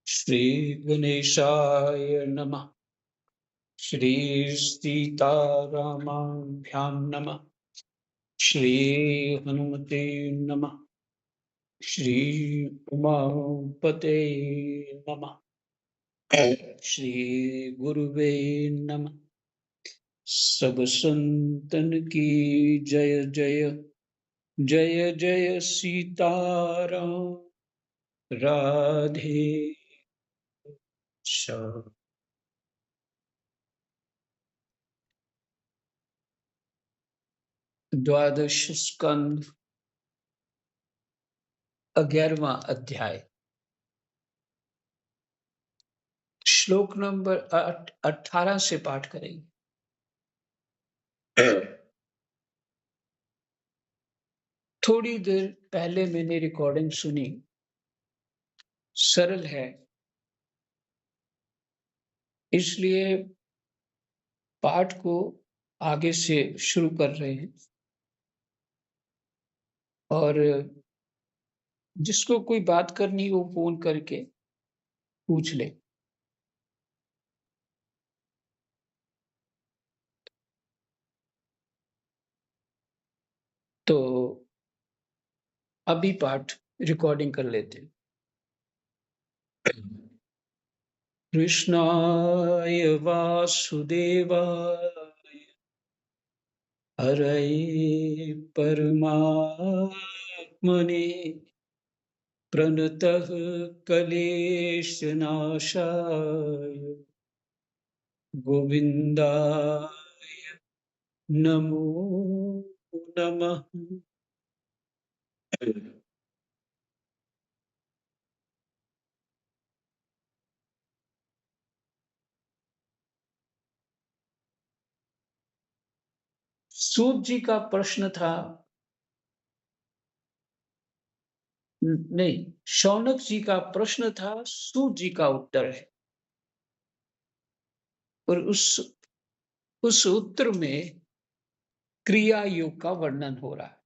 श्री गणेशाय नमः। श्री सीतारामाभ्यां नमः। श्री हनुमते नमः। श्री उमापते नमः। श्री गुरुवे नमः। सब संतन की जय जय। जय जय सीताराम। राधे श्याम। द्वादश स्कंद 11वां अध्याय श्लोक नंबर 18 से पाठ करेंगे। थोड़ी देर पहले मैंने रिकॉर्डिंग सुनी, सरल है, इसलिए पाठ को आगे से शुरू कर रहे हैं। और जिसको कोई बात करनी वो फोन करके पूछ ले। तो अभी पाठ रिकॉर्डिंग कर लेते हैं। कृष्णाय वासुदेवाय हरये परमात्मने प्रणतः क्लेशनाशाय गोविन्दाय नमो नमः। सूत जी का प्रश्न था, नहीं, शौनक जी का प्रश्न था, सूत जी का उत्तर है। और उस उत्तर में क्रिया योग का वर्णन हो रहा है।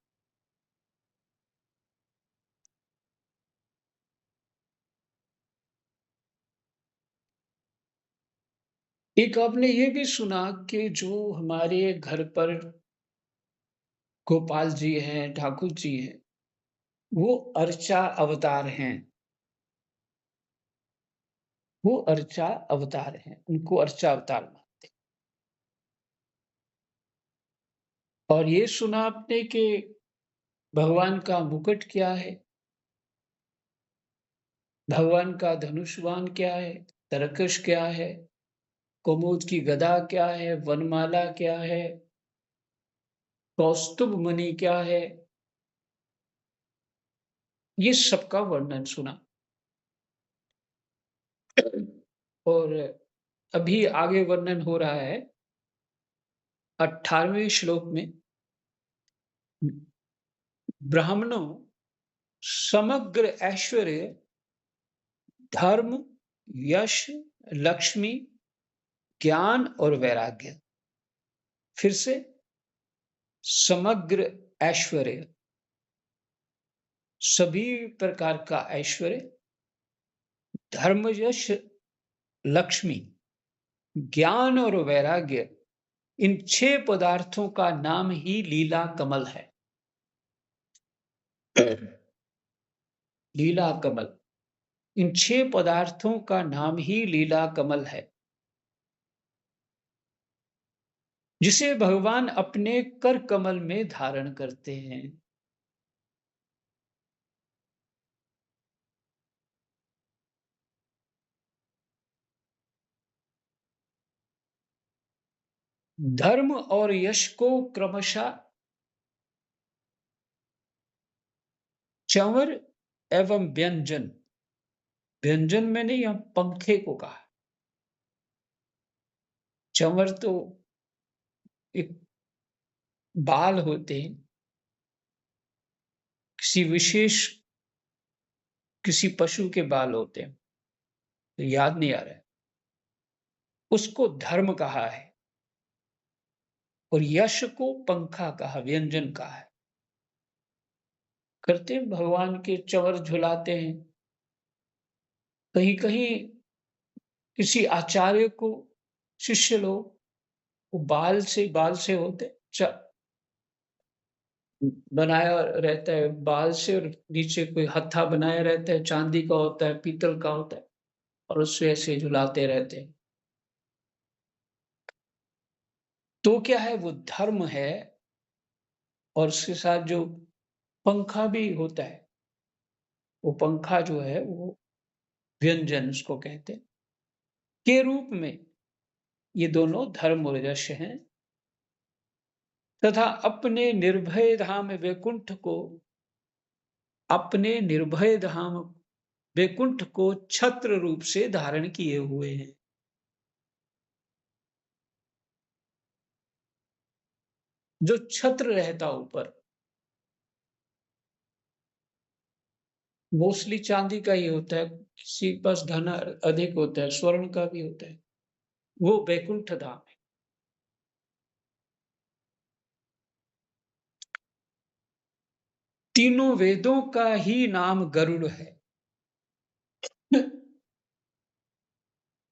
एक आपने ये भी सुना कि जो हमारे घर पर गोपाल जी हैं, ठाकुर जी हैं, वो अर्चा अवतार हैं। वो अर्चा अवतार हैं, उनको अर्चा अवतार मानते हैं। और ये सुना आपने कि भगवान का मुकुट क्या है, भगवान का धनुष बाण क्या है, तरकश क्या है, कुमुद की गदा क्या है, वनमाला क्या है, कौस्तुभ मणि क्या है, ये सबका वर्णन सुना। और अभी आगे वर्णन हो रहा है 18वें श्लोक में। ब्राह्मणों समग्र ऐश्वर्य, धर्म, यश, लक्ष्मी, ज्ञान और वैराग्य। फिर से, समग्र ऐश्वर्य, सभी प्रकार का ऐश्वर्य, धर्म, यश, लक्ष्मी, ज्ञान और वैराग्य, इन 6 पदार्थों का नाम ही लीला कमल है। लीला कमल, इन 6 पदार्थों का नाम ही लीला कमल है, जिसे भगवान अपने कर कमल में धारण करते हैं। धर्म और यश को क्रमशः चंवर एवं व्यंजन, व्यंजन में नहीं, हम पंखे को कहा। चंवर तो एक बाल होते हैं, किसी विशेष किसी पशु के बाल होते हैं, तो याद नहीं आ रहा है, उसको धर्म कहा है। और यश को पंखा कहा, व्यंजन कहा है। करते हैं, भगवान के चंवर झुलाते हैं। कहीं-कहीं किसी आचार्य को शिष्य लोग वो बाल से होते च बनाया रहता है, बाल से और नीचे कोई हत्था बनाया रहता है, चांदी का होता है, पीतल का होता है और उससे ऐसे झुलाते रहते हैं। तो क्या है वो धर्म है और उसके साथ जो पंखा भी होता है, वो पंखा जो है वो व्यंजन उसको कहते हैं, के रूप में ये दोनों धर्म और यश हैं तथा अपने निर्भय धाम वैकुंठ को छत्र रूप से धारण किए हुए हैं। जो छत्र रहता ऊपर, मोस्टली चांदी का ही होता है, किसी के पास धन अधिक होता है, स्वर्ण का भी होता है, वो वैकुंठ धाम है। तीनों वेदों का ही नाम गरुड़ है।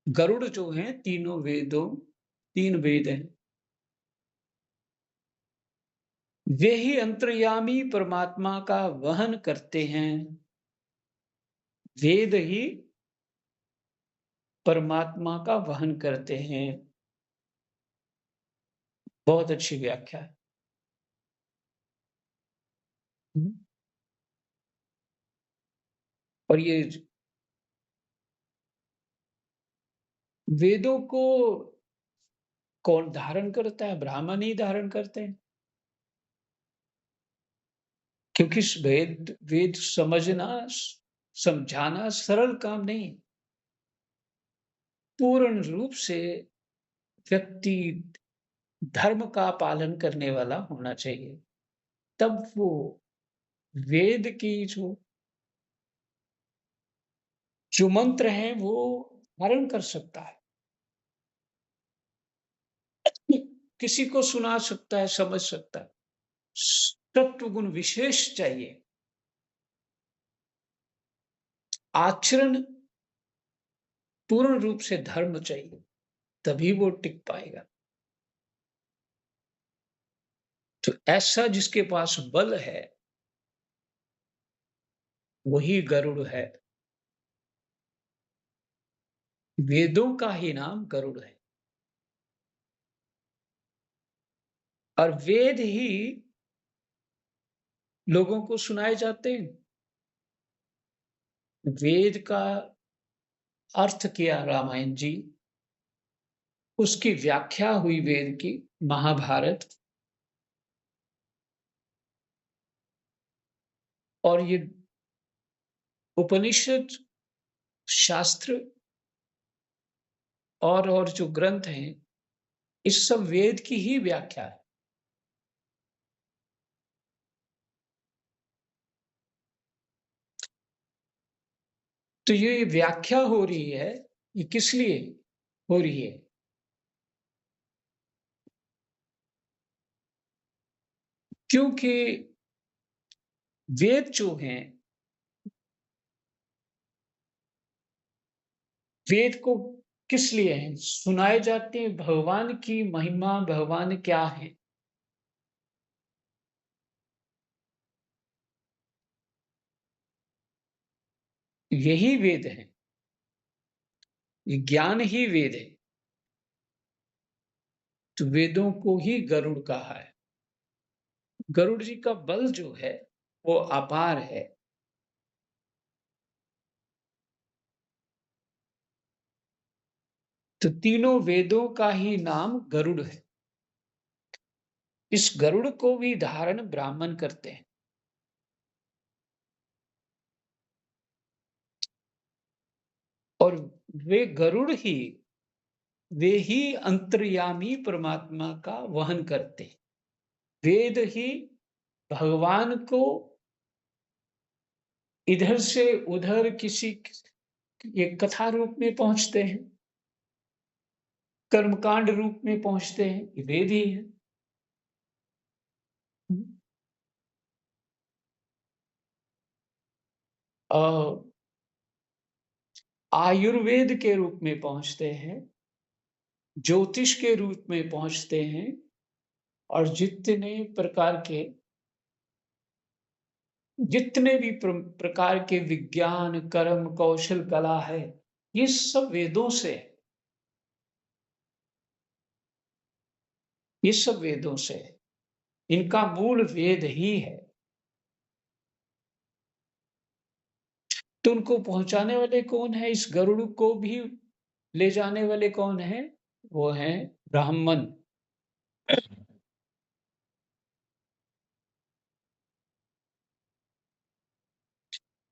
गरुड़ जो है तीन वेद हैं। वे ही अंतर्यामी परमात्मा का वहन करते हैं। वेद ही परमात्मा का वहन करते हैं। बहुत अच्छी व्याख्या है। हम्म। और ये वेदों को कौन धारण करता है? ब्राह्मण ही धारण करते हैं। क्योंकि वेद वेद समझाना सरल काम नहीं। पूर्ण रूप से व्यक्ति धर्म का पालन करने वाला होना चाहिए। तब वो वेद की जो मंत्र हैं वो धारण कर सकता है। किसी को सुना सकता है, समझ सकता है। सत्व गुण विशेष चाहिए। आचरण पूर्ण रूप से धर्म चाहिए, तभी वो टिक पाएगा। तो ऐसा जिसके पास बल है, वही गरुड़ है। वेदों का ही नाम गरुड़ है और वेद ही लोगों को सुनाए जाते हैं। वेद का अर्थ किया रामायण जी, उसकी व्याख्या हुई वेद की महाभारत, और ये उपनिषद शास्त्र और जो ग्रंथ हैं, इस सब वेद की ही व्याख्या है। तो ये व्याख्या हो रही है, ये किस लिए हो रही है? क्योंकि वेद जो हैं, वेद को किस लिए हैं? सुनाए जाते हैं भगवान की महिमा, भगवान क्या है? यही वेद है। ये ज्ञान ही वेद है। तो वेदों को ही गरुड़ कहा है। गरुड़ जी का बल जो है वो अपार है। तो तीनों वेदों का ही नाम गरुड़ है। इस गरुड़ को भी धारण ब्राह्मण करते हैं। और वे ही अंतर्यामी परमात्मा का वहन करते हैं। वेद ही भगवान को इधर से उधर किसी ये कथा रूप में पहुंचते हैं, कर्मकांड रूप में पहुंचते हैं, ये वेद ही है। अ, आयुर्वेद के रूप में पहुँचते हैं, ज्योतिष के रूप में पहुँचते हैं और जितने भी प्रकार के विज्ञान, कर्म, कौशल, कला है, ये सब वेदों से है। ये सब वेदों से है। इनका मूल वेद ही है। तो उनको पहुँचाने वाले कौन है? इस गरुड़ को भी ले जाने वाले कौन हैं? वो हैं ब्राह्मण।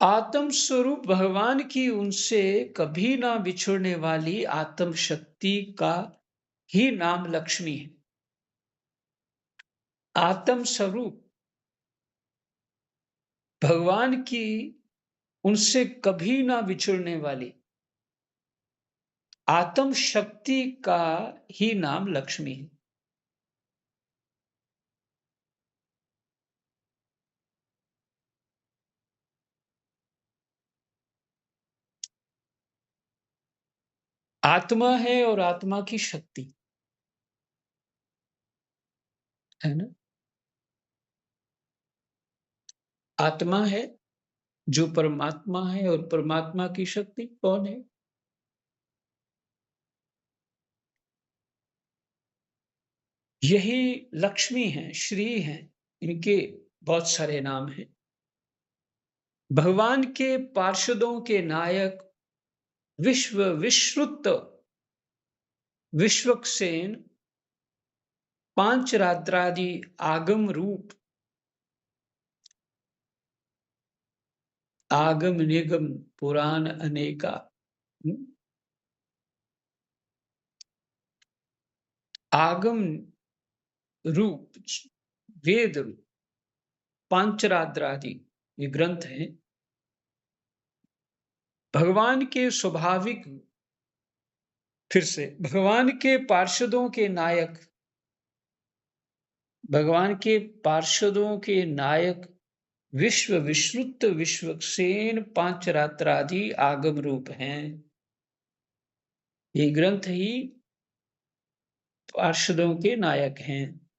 आत्म स्वरूप भगवान की उनसे कभी ना बिछुड़ने वाली आत्म शक्ति का ही नाम लक्ष्मी है। आत्म स्वरूप भगवान की उनसे कभी ना बिछुड़ने वाली आत्म शक्ति का ही नाम लक्ष्मी है। आत्मा है और आत्मा की शक्ति है ना। आत्मा है जो परमात्मा है और परमात्मा की शक्ति कौन है? यही लक्ष्मी है, श्री है। इनके बहुत सारे नाम हैं। भगवान के पार्षदों के नायक विश्रुत विश्वक्सेन पांचरात्रादि आगम रूप आगम निगम पुराण अनेका हम्म, आगम रूप वेद रूप पांचरात्रादि ये ग्रंथ हैं। भगवान के स्वाभाविक फिर से भगवान के पार्षदों के नायक भगवान के पार्षदों के नायक विश्रुत विश्वक्सेन पांचरात्रादि आगम रूप हैं। ये ग्रंथ ही पार्षदों के नायक हैं।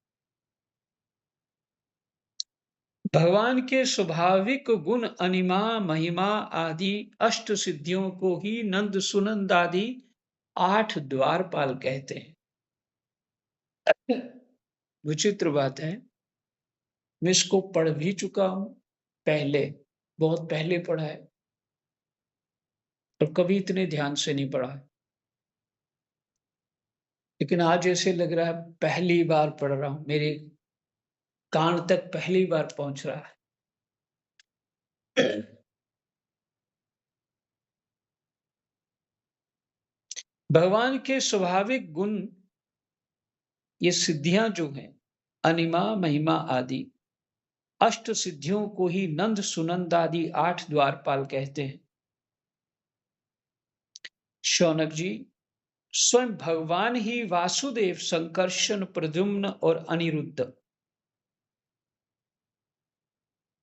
भगवान के स्वाभाविक गुण अनिमा महिमा आदि अष्ट सिद्धियों को ही नंद सुनंद आदि 8 द्वारपाल कहते हैं। विचित्र बात है, मैं इसको पढ़ भी चुका हूं पहले, बहुत पहले पढ़ा है और कभी इतने ध्यान से नहीं पढ़ा है। लेकिन आज ऐसे लग रहा है पहली बार पढ़ रहा हूं, मेरे कान तक पहली बार पहुंच रहा है। भगवान के स्वाभाविक गुण ये सिद्धियां जो हैं अनिमा महिमा आदि अष्ट सिद्धियों को ही नंद सुनंद आदि 8 द्वारपाल कहते हैं। शौनक जी, स्वयं भगवान ही वासुदेव संकर्षण प्रद्युम्न और अनिरुद्ध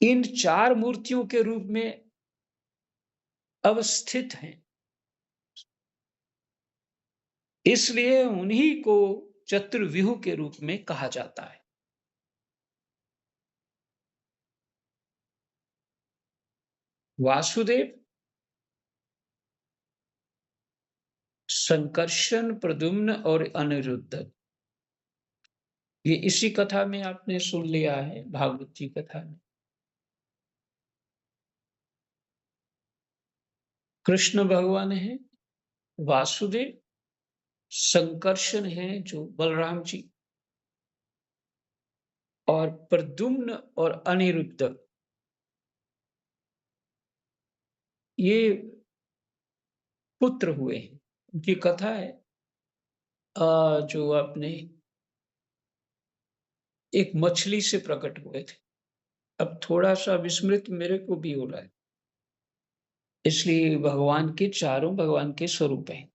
इन 4 मूर्तियों के रूप में अवस्थित हैं। इसलिए उन्हीं को चतुर्व्यूह के रूप में कहा जाता है। वासुदेव, संकर्षण, प्रद्युम्न और अनिरुद्ध, ये इसी कथा में आपने सुन लिया है, भागवत जी कथा में। कृष्ण भगवान है, वासुदेव, संकर्षण है जो बलराम जी, और प्रद्युम्न और अनिरुद्ध ये पुत्र हुए हैं। उनकी कथा है जो अपने एक मछली से प्रकट हुए थे। अब थोड़ा-सा विस्मृत मेरे को भी हो रहा है। इसलिए भगवान के चारों भगवान के स्वरूप हैं।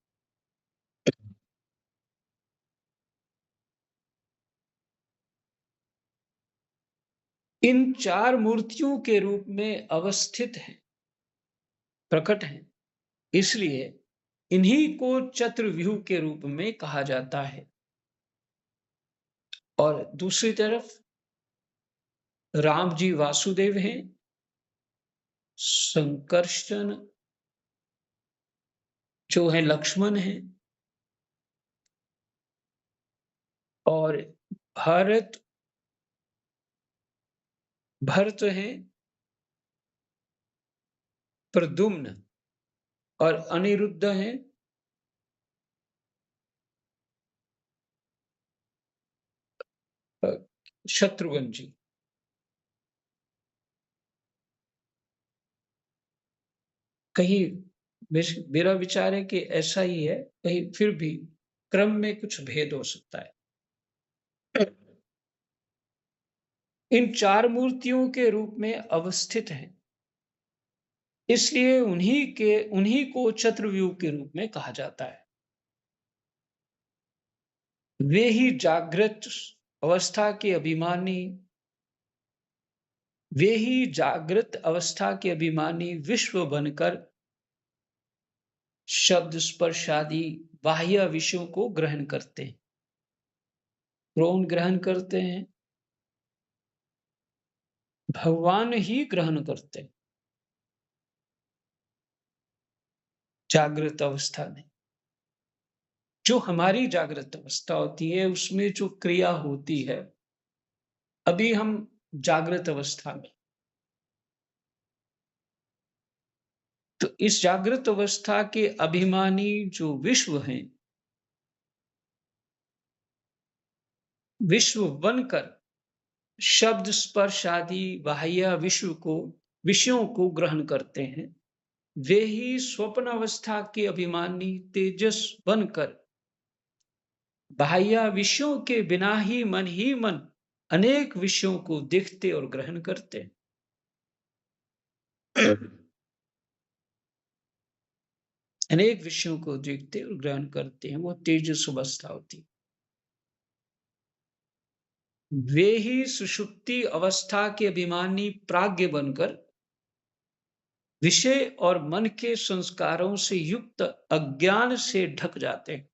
इन 4 मूर्तियों के रूप में अवस्थित हैं। प्रकट हैं, इसलिए इन्हीं को चतुर्व्यूह के रूप में कहा जाता है। और दूसरी तरफ राम जी वासुदेव हैं, संकर्षण जो है लक्ष्मण हैं, और भरत भरत हैं, प्रद्युम्न, और अनिरुद्ध हैं अ, शत्रुघ्न जी। कहीं मेरा विचार है कि ऐसा ही है, कहीं फिर भी क्रम में कुछ भेद हो सकता है। इन चार मूर्तियों के रूप में अवस्थित हैं, इसलिए उन्हीं को चतुर्व्यूह के रूप में कहा जाता है। वे ही जागृत अवस्था के अभिमानी वे ही जागृत अवस्था के अभिमानी विश्व बनकर शब्द स्पर्श आदि बाह्य विषयों को ग्रहण करते हैं। कौन ग्रहण करते हैं? भगवान ही ग्रहण करते हैं जागृत अवस्था में। जो हमारी जागृत अवस्था होती है उसमें जो क्रिया होती है, अभी हम जागृत अवस्था में, तो इस जागृत अवस्था के अभिमानी जो विश्व हैं, विश्व बनकर शब्द स्पर्श आदि बाह्य विषयों को ग्रहण करते हैं। वे ही स्वप्न अवस्था के अभिमानी तेजस बनकर बाह्य विषयों के बिना ही मन अनेक विषयों को देखते और ग्रहण करते हैं। अनेक विषयों को देखते और ग्रहण करते हैं, वो तेजस अवस्था होती है। वे ही सुषुप्ति अवस्था के अभिमानी प्राज्ञ बनकर विषय और मन के संस्कारों से युक्त अज्ञान से ढक जाते हैं।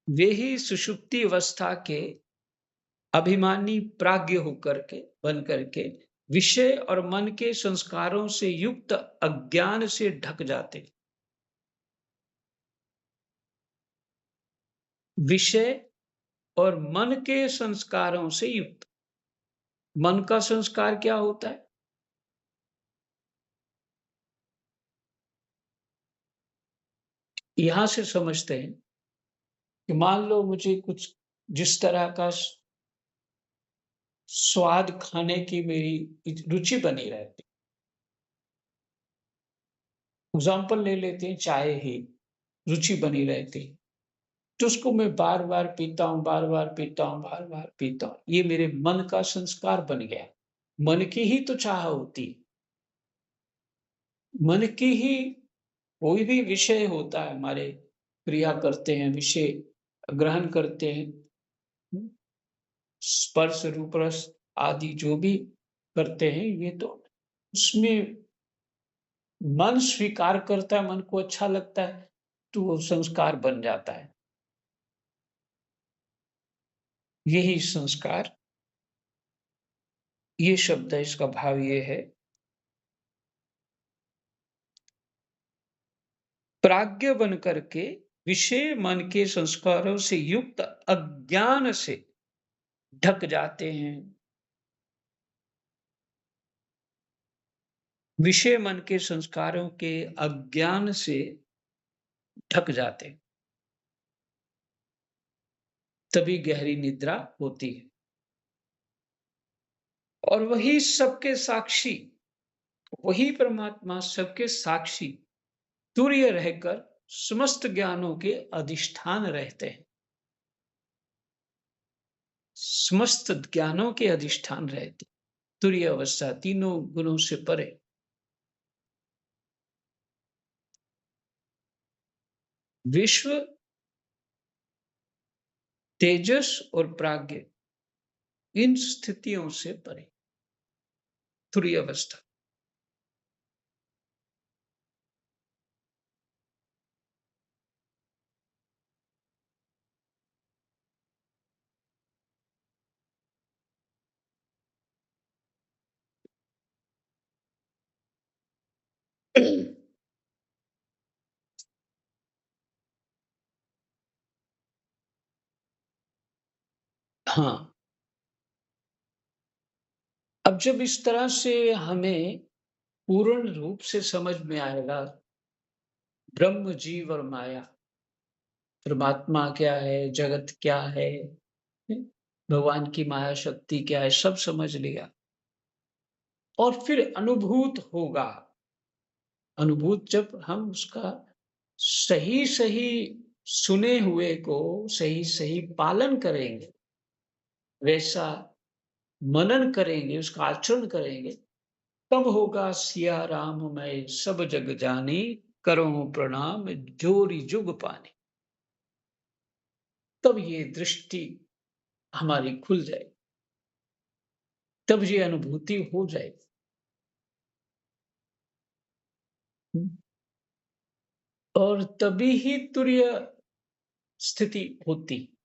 वे ही सुषुप्ति अवस्था के अभिमानी प्राज्ञ होकर के बन करके विषय और मन के संस्कारों से युक्त अज्ञान से ढक जाते। विषय और मन के संस्कारों से युक्त। मन का संस्कार क्या होता है? यहां से समझते हैं कि मान लो मुझे कुछ जिस तरह का स्वाद खाने की मेरी रुचि बनी रहती, एग्जाम्पल ले लेते हैं, चाय ही रुचि बनी रहती, तो उसको मैं बार बार पीता हूँ, बार बार पीता हूँ, बार बार पीता हूँ, ये मेरे मन का संस्कार बन गया। मन की ही तो चाह होती, मन की ही कोई भी विषय होता है, हमारे क्रिया करते हैं, विषय ग्रहण करते हैं, स्पर्श रूप रस आदि जो भी करते हैं, ये तो उसमें मन स्वीकार करता है, मन को अच्छा लगता है, तो वो संस्कार बन जाता है। यही संस्कार, ये शब्द है, इसका भाव ये है, प्राज्ञ बन करके विषय मन के संस्कारों से युक्त अज्ञान से ढक जाते हैं। विषय मन के संस्कारों के अज्ञान से ढक जाते हैं, तभी गहरी निद्रा होती है। और वही सबके साक्षी, वही परमात्मा सबके साक्षी तुर्य रहकर समस्त ज्ञानों के अधिष्ठान रहते हैं, समस्त ज्ञानों के अधिष्ठान रहते, तुर्य अवस्था, तीनों गुणों से परे। विश्व, तेजस और प्राज्ञ, इन स्थितियों से परे, तुरीय अवस्था। हाँ, अब जब इस तरह से हमें पूर्ण रूप से समझ में आएगा ब्रह्म, जीव और माया, परमात्मा क्या है, जगत क्या है, भगवान की माया शक्ति क्या है, सब समझ लिया और फिर अनुभूत होगा। अनुभूत जब हम उसका सही-सही सुने हुए को सही-सही पालन करेंगे, वैसा मनन करेंगे, उसका आचरण करेंगे, तब होगा सिया राम मैं सब जग जानी, करूँ प्रणाम जोरी जुग पानी। तब ये दृष्टि हमारी खुल जाएगी, तब ये अनुभूति हो जाएगी। और तभी ही तुरीय स्थिति होती,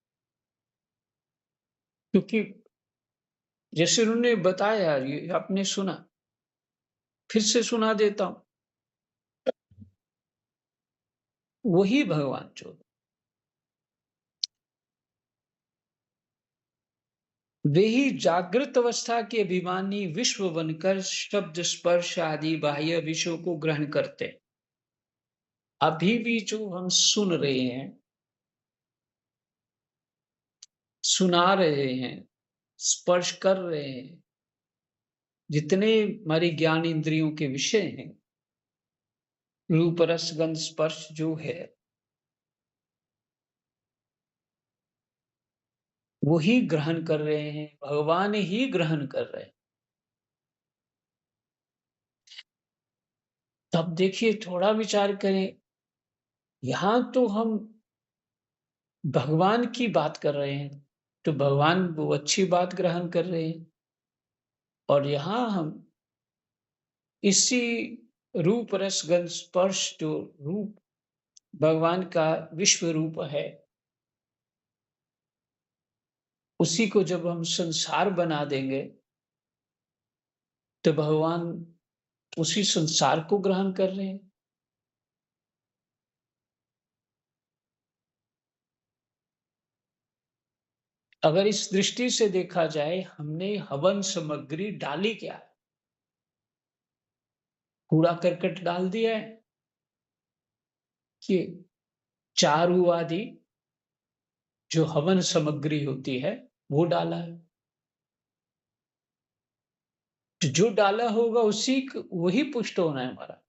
क्योंकि जैसे उन्होंने बताया, ये आपने सुना, फिर से सुना देता हूँ, वही भगवान जो वे ही जागृत अवस्था के अभिमानी विश्व बनकर शब्द स्पर्श आदि बाह्य विषयों को ग्रहण करते हैं। अभी भी जो हम सुन रहे हैं, सुना रहे हैं, स्पर्श कर रहे हैं, जितने हमारी ज्ञान इंद्रियों के विषय हैं, रूप रस गंध स्पर्श जो है, वही ग्रहण कर रहे हैं, भगवान ही ग्रहण कर रहे हैं। तब देखिए, थोड़ा विचार करें, यहां तो हम भगवान की बात कर रहे हैं, तो भगवान वो अच्छी बात ग्रहण कर रहे हैं, और यहाँ हम इसी रूप रस गंध स्पर्श जो रूप भगवान का विश्व रूप है, उसी को जब हम संसार बना देंगे, तो भगवान उसी संसार को ग्रहण कर रहे हैं। अगर इस दृष्टि से देखा जाए, हमने हवन सामग्री डाली क्या है? कूड़ा करकट डाल दिया है कि चारू आदि जो हवन सामग्री होती है, वो डाला है। तो जो डाला होगा वही पुष्ट होना है हमारा।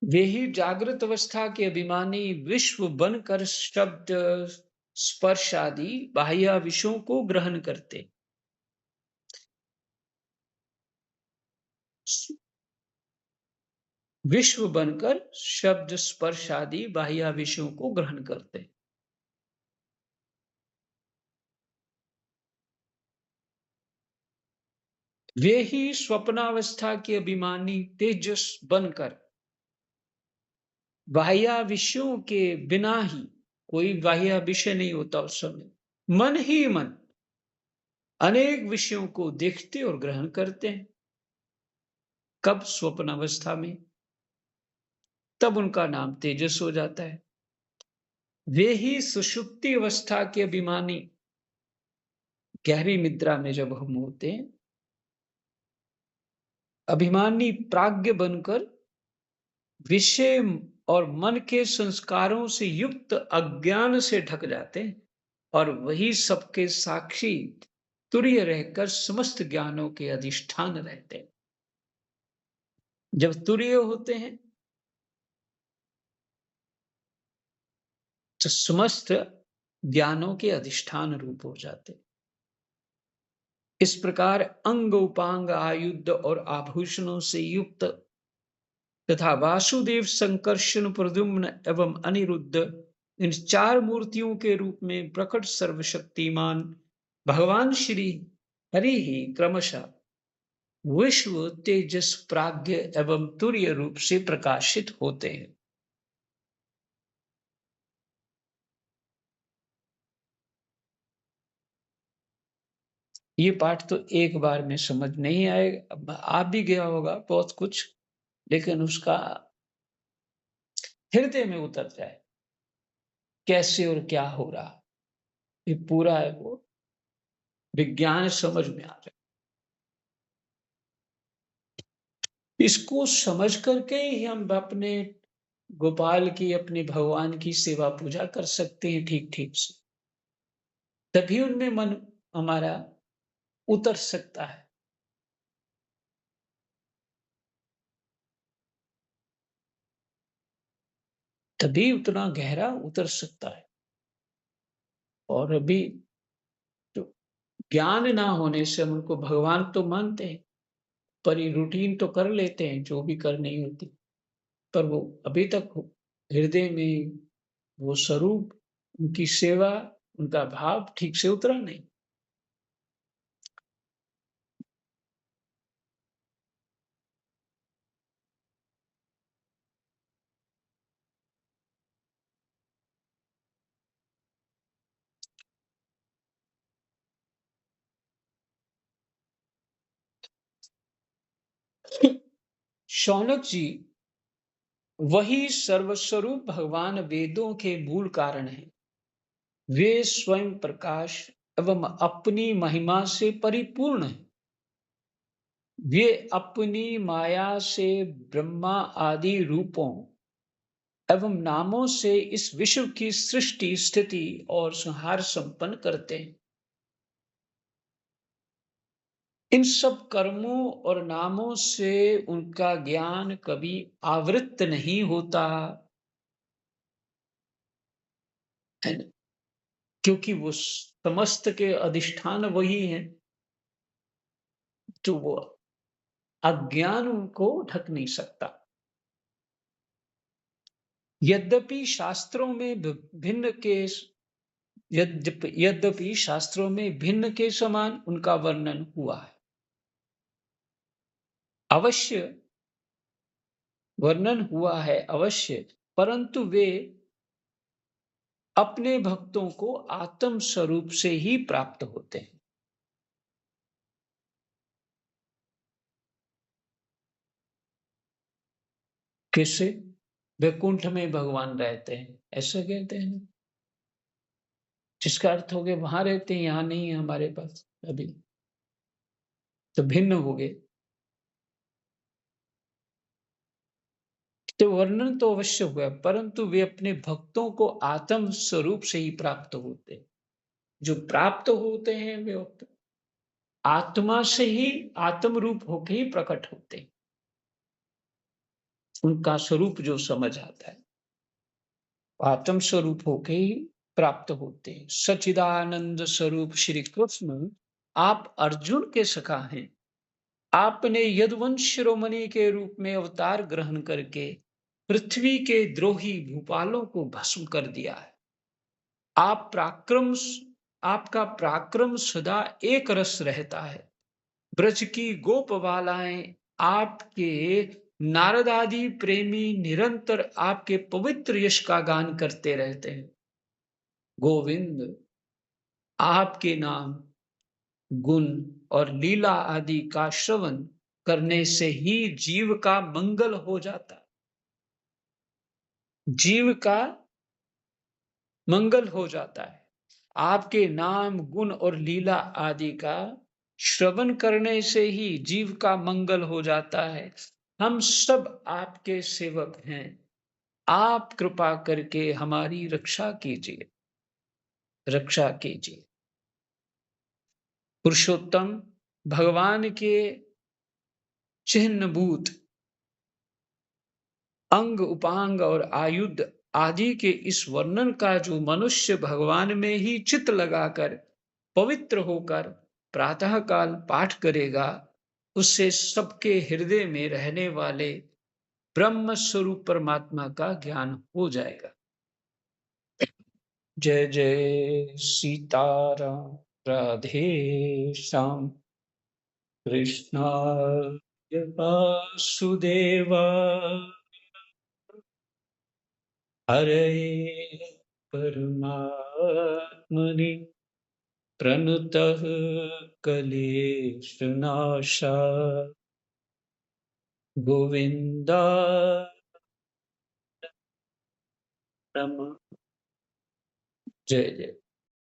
वे ही जागृत अवस्था के अभिमानी विश्व बनकर शब्द स्पर्श आदि बाह्य विषयों को ग्रहण करते, विश्व बनकर शब्द स्पर्श आदि बाह्य विषयों को ग्रहण करते। वे ही स्वप्नावस्था के अभिमानी तेजस बनकर बाह्य विषयों के बिना ही, कोई बाह्य विषय नहीं होता उस समय, मन ही मन अनेक विषयों को देखते और ग्रहण करते हैं। कब? स्वप्न अवस्था में। तब उनका नाम तेजस हो जाता है। वे ही सुषुप्ति अवस्था के अभिमानी, गहरी निद्रा में जब हम होते हैं, अभिमानी प्राज्ञ बनकर विषय और मन के संस्कारों से युक्त अज्ञान से ढक जाते हैं, और वही सबके साक्षी तुरीय रहकर समस्त ज्ञानों के अधिष्ठान रहते हैं। जब तुरीय होते हैं, तो समस्त ज्ञानों के अधिष्ठान रूप हो जाते हैं। इस प्रकार अंग उपांग आयुध और आभूषणों से युक्त तथा वासुदेव संकर्षण प्रद्युम्न एवं अनिरुद्ध इन चार मूर्तियों के रूप में प्रकट सर्वशक्तिमान भगवान श्री हरि ही क्रमशः विश्व तेजस प्राज्ञ एवं तुर्य रूप से प्रकाशित होते हैं। ये पाठ तो एक बार में समझ नहीं आएगा, आ भी गया होगा बहुत कुछ, लेकिन उसका हृदय में उतर जाए कैसे और क्या हो रहा, ये पूरा है वो विज्ञान समझ में आ जाए। इसको समझ करके ही हम अपने गोपाल की, अपने भगवान की सेवा पूजा कर सकते हैं ठीक ठीक से, तभी उनमें मन हमारा उतर सकता है। तभी उतना गहरा उतर सकता है। और अभी तो ज्ञान ना होने से हम उनको भगवान तो मानते हैं, पर ये रूटीन तो कर लेते हैं जो भी करनी होती, पर वो अभी तक हृदय में वो स्वरूप, उनकी सेवा, उनका भाव ठीक से उतरा नहीं। शौनक जी, वही सर्वस्वरूप भगवान वेदों के मूल कारण हैं। वे स्वयं प्रकाश एवं अपनी महिमा से परिपूर्ण हैं। वे अपनी माया से ब्रह्मा आदि रूपों एवं नामों से इस विश्व की सृष्टि, स्थिति और संहार संपन्न करते हैं। इन सब कर्मों और नामों से उनका ज्ञान कभी आवृत्त नहीं होता है ना? क्योंकि वो समस्त के अधिष्ठान वही हैं, तो वो अज्ञान उनको ढक नहीं सकता। यद्यपि शास्त्रों में भिन्न के यद्यपि शास्त्रों में भिन्न के समान उनका वर्णन हुआ है, अवश्य वर्णन हुआ है अवश्य, परंतु वे अपने भक्तों को आत्म स्वरूप से ही प्राप्त होते हैं। किससे? वैकुंठ में भगवान रहते हैं, ऐसा कहते हैं ना, जिसका अर्थ हो गया वहां रहते हैं, यहाँ नहीं है हमारे पास अभी, तो भिन्न हो गए। तो वर्णन तो अवश्य हुआ, परंतु वे अपने भक्तों को आत्म स्वरूप से ही प्राप्त होते हैं। जो प्राप्त होते हैं वे आत्मा से ही, आत्म रूप होके ही प्रकट होते हैं। उनका स्वरूप जो समझ आता है, आत्म स्वरूप होके ही प्राप्त होते हैं। सच्चिदानंद स्वरूप श्री कृष्ण, आप अर्जुन के सखा हैं। आपने यदुवंश शिरोमणि के रूप में अवतार ग्रहण करके पृथ्वी के द्रोही भूपालों को भस्म कर दिया है। आप पराक्रम आपका पराक्रम सदा एक रस रहता है। ब्रज की गोपबालाएं आपके नारद आदि प्रेमी निरंतर आपके पवित्र यश का गान करते रहते हैं। गोविंद, आपके नाम, गुण और लीला आदि का श्रवण करने से ही जीव का मंगल हो जाता है। जीव का मंगल हो जाता है। आपके नाम, गुण और लीला आदि का श्रवण करने से ही जीव का मंगल हो जाता है। हम सब आपके सेवक हैं। आप कृपा करके हमारी रक्षा कीजिए, रक्षा कीजिए। पुरुषोत्तम भगवान के चिन्हभूत अंग, उपांग और आयुध आदि के इस वर्णन का जो मनुष्य भगवान में ही चित्त लगाकर पवित्र होकर प्रातः काल पाठ करेगा, उससे सबके हृदय में रहने वाले ब्रह्म स्वरूप परमात्मा का ज्ञान हो जाएगा। जय जय सीताराम। राधे श्याम। कृष्णाय वासुदेवा हरे परमात्मने प्रणतः क्लेशनाशा गोविन्दाय नमः। जय जय।